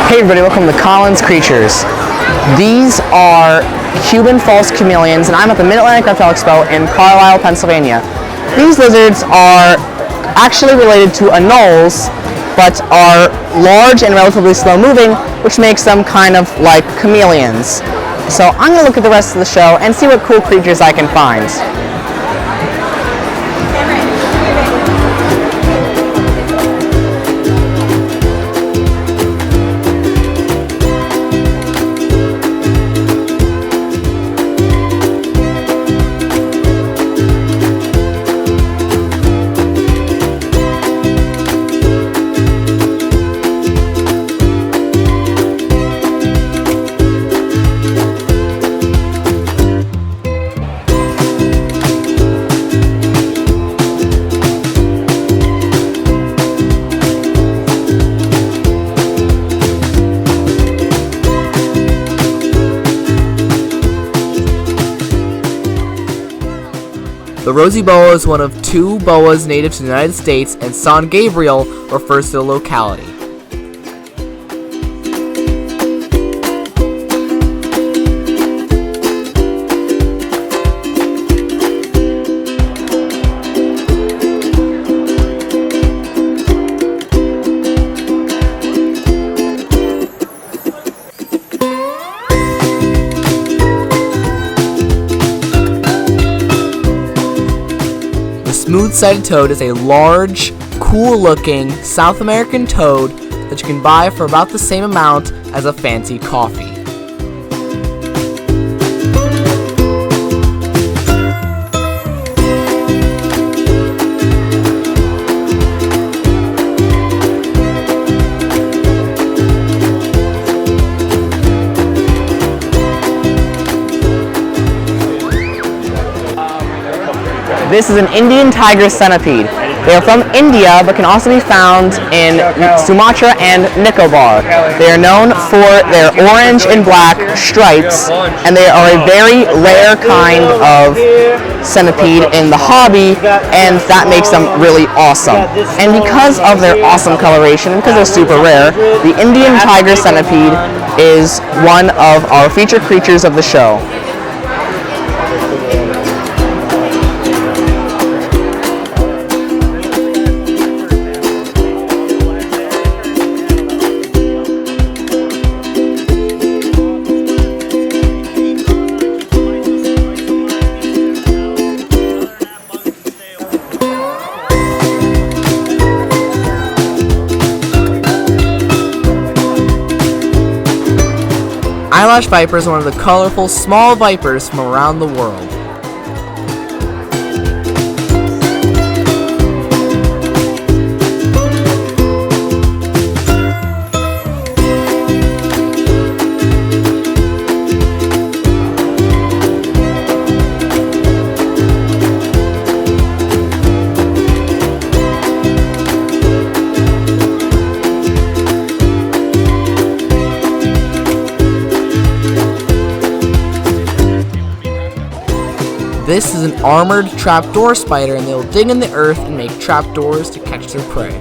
Hey everybody, welcome to Collins Creatures. These are Cuban false chameleons, and I'm at the Mid Atlantic Reptile Expo in Carlisle, Pennsylvania. These lizards are actually related to anoles, but are large and relatively slow moving, which makes them kind of like chameleons. So I'm going to look at the rest of the show and see what cool creatures I can find. The rosy boa is one of two boas native to the United States, and San Gabriel refers to the locality. The smooth-sided toad is a large, cool-looking South American toad that you can buy for about the same amount as a fancy coffee. This is an Indian tiger centipede. They are from India, but can also be found in Sumatra and Nicobar. They are known for their orange and black stripes, and they are a very rare kind of centipede in the hobby, and that makes them really awesome. And because of their awesome coloration, and because they're super rare, the Indian tiger centipede is one of our featured creatures of the show. Eyelash vipers are one of the colorful small vipers from around the world. This is an armored trapdoor spider, and they will dig in the earth and make trapdoors to catch their prey.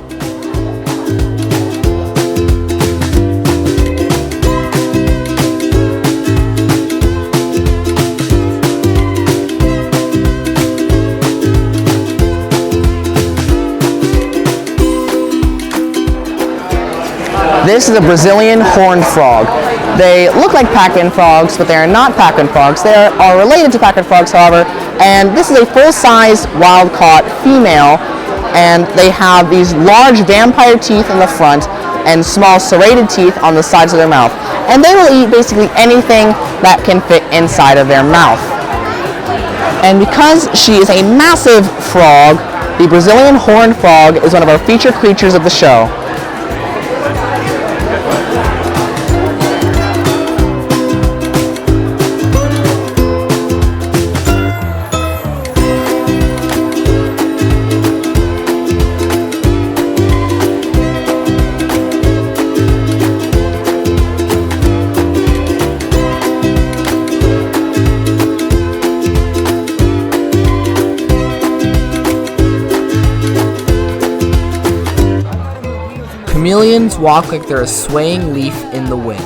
This is a Brazilian horned frog. They look like Pac-Man frogs, but they are not Pac-Man frogs. They are related to Pac-Man frogs, however, and this is a full-size wild-caught female, and they have these large vampire teeth in the front and small serrated teeth on the sides of their mouth. And they will eat basically anything that can fit inside of their mouth. And because she is a massive frog, the Brazilian horned frog is one of our featured creatures of the show. chameleons walk like they're a swaying leaf in the wind.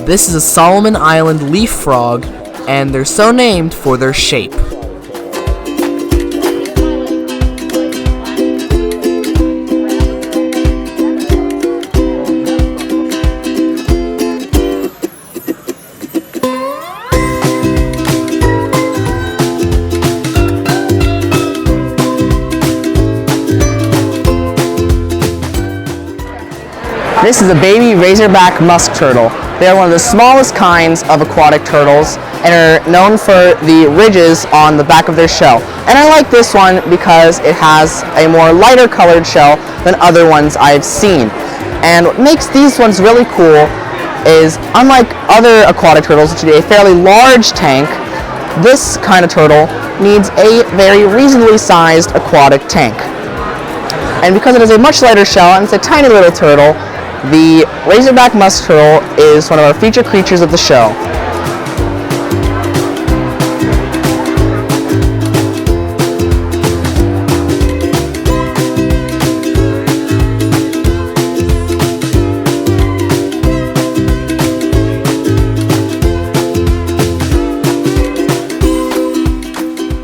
This is a Solomon Island leaf frog, and they're so named for their shape. This is a baby razorback musk turtle. They are one of the smallest kinds of aquatic turtles and are known for the ridges on the back of their shell. And I like this one because it has a more lighter colored shell than other ones I've seen. And what makes these ones really cool is, unlike other aquatic turtles, which need a fairly large tank, this kind of turtle needs a very reasonably sized aquatic tank. And because it has a much lighter shell and it's a tiny little turtle, the razorback musk turtle is one of our featured creatures of the show.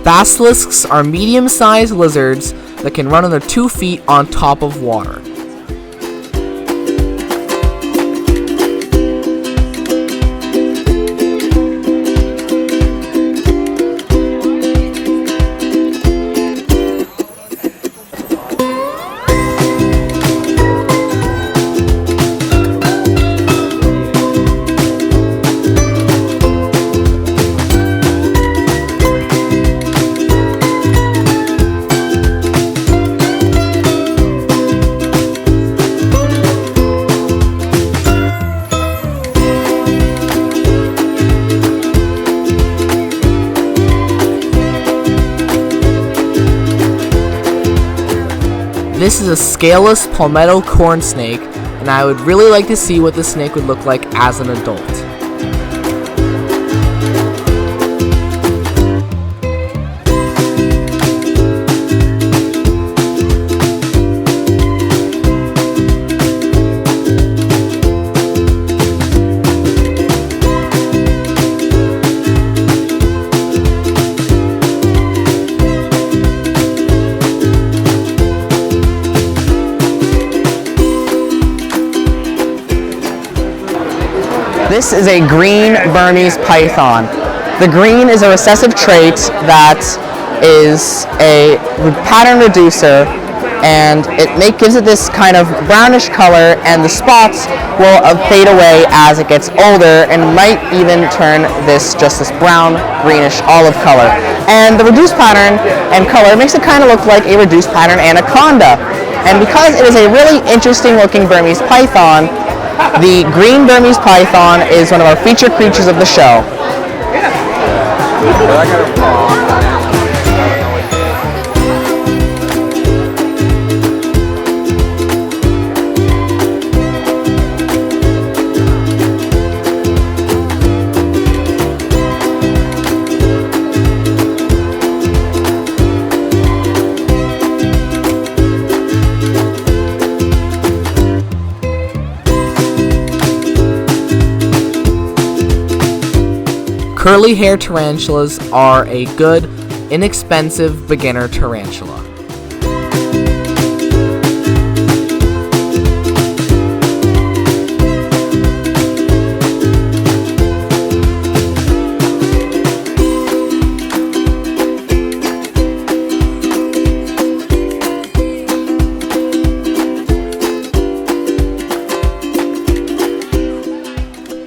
Basilisks are medium-sized lizards that can run on their 2 feet on top of water. This is a scaleless palmetto corn snake, and I would really like to see what this snake would look like as an adult. This is a green Burmese python. The green is a recessive trait that is a pattern reducer, and it gives it this kind of brownish color, and the spots will fade away as it gets older and might even turn this brown, greenish, olive color. And the reduced pattern and color makes it kind of look like a reduced pattern anaconda. And because it is a really interesting looking Burmese python, the green Burmese python is one of our featured creatures of the show. Curly hair tarantulas are a good, inexpensive beginner tarantula.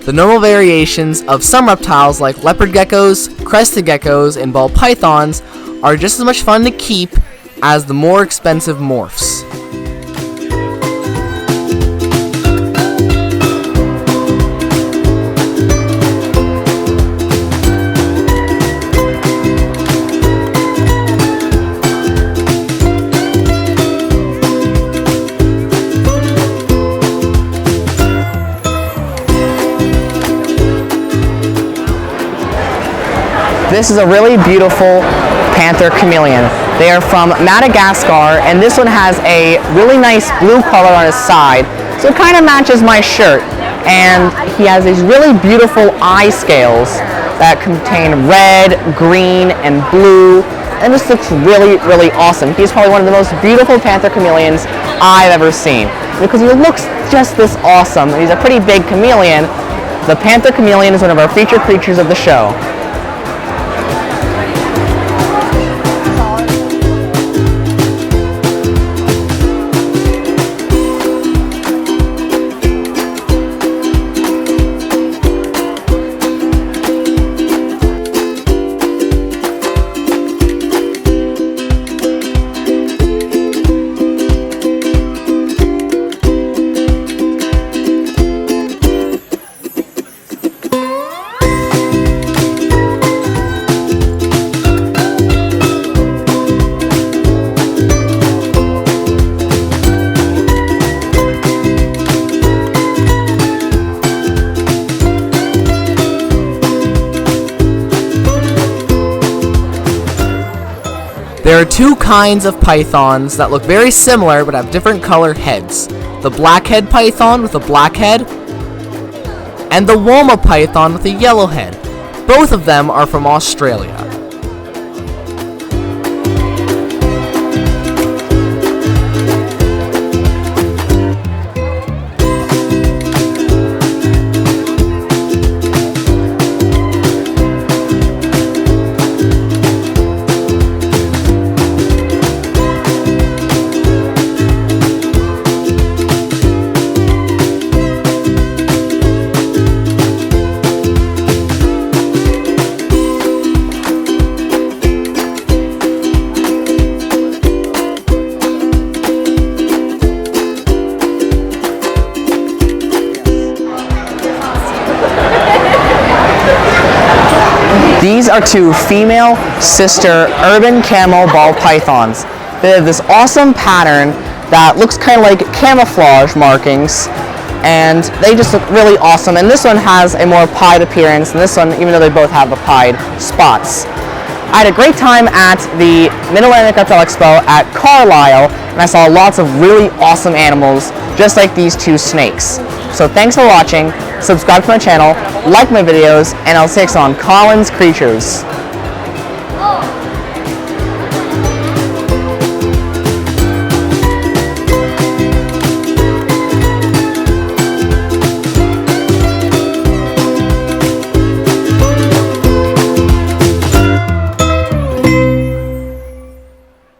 The normal variations of some reptiles like leopard geckos, crested geckos, and ball pythons are just as much fun to keep as the more expensive morphs. This is a really beautiful panther chameleon. They are from Madagascar, and this one has a really nice blue color on his side, so it kind of matches my shirt. And he has these really beautiful eye scales that contain red, green, and blue, and this looks really, really awesome. He's probably one of the most beautiful panther chameleons I've ever seen, because he looks just this awesome. He's a pretty big chameleon. The panther chameleon is one of our featured creatures of the show. There are two kinds of pythons that look very similar but have different color heads. The blackhead python with a black head and the Woma python with a yellow head. Both of them are from Australia. These are two female sister urban camel ball pythons. They have this awesome pattern that looks kind of like camouflage markings, and they just look really awesome. And this one has a more pied appearance than this one, even though they both have the pied spots. I had a great time at the Mid Atlantic Reptile Expo at Carlisle, and I saw lots of really awesome animals, just like these two snakes. So thanks for watching, subscribe to my channel, like my videos, and I'll see you next on Colin's Creatures.